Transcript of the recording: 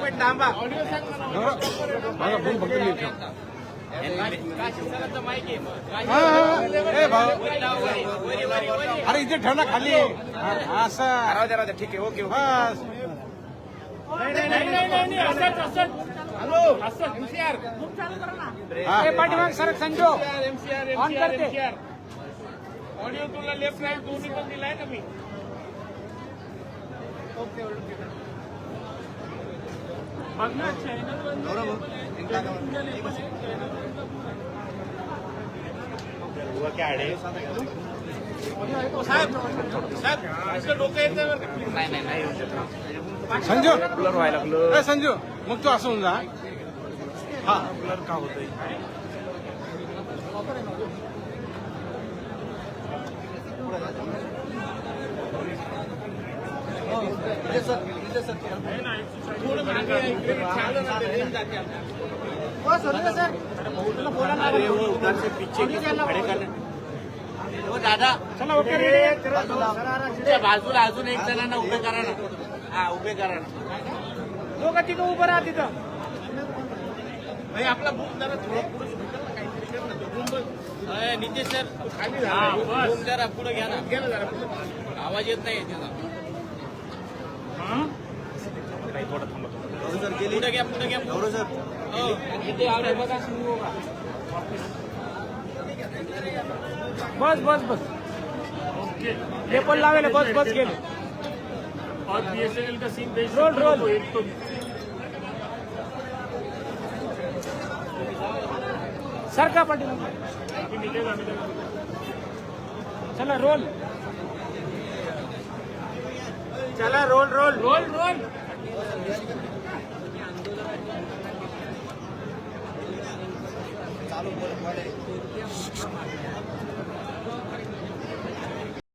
Minute थांबा. अरे इथे ठेव ना खाली असं. राहू द्या ठीक आहे. ओके बस पाठीमाग सर संजू ऑन करते. ऑडिओ तुला लेफ्ट राईट दोन्ही पण दिलाय ना मी. बघ ना साहेब डोकं येतं बरं का? नाही संजू ब्लर व्हायला लागलं. संजू मग तू असं होऊन जा. हा ब्लर का होतंय? थोडं मागे आहे, इकडे छान ना, ते रेंज जाते आपल्याला. अरे वो उधर से पीछे की खड़े कर. हो दादा चला ओके रेडी. ते बाजूला अजून एक जणांना उभे करा ना. हा उभे करा ना. दोघं तिथं उभं राहा तिथं. भाई आपला बूम जरा थोडं पुढे सुटलं ना, काहीतरी कर ना. तो बूम बघ. नितेश सर खाली झाला. बूम जरा पुढे घ्या ना. घे ना जरा पुढे. आवाज येत नाही त्याचा. थोडं थांबा. पुढे घ्या पुढे घ्या. हो. किती आवडे बघा सुरू होगा. बस बस बस हे पण लावेल. बस बस गेले. और बीएसएनएल का सीन देख रोल, सकते हो, रोल. एक तो सर का पाठीमाग. मिलेगा. चला रोल. चला रोल रोल. Role role.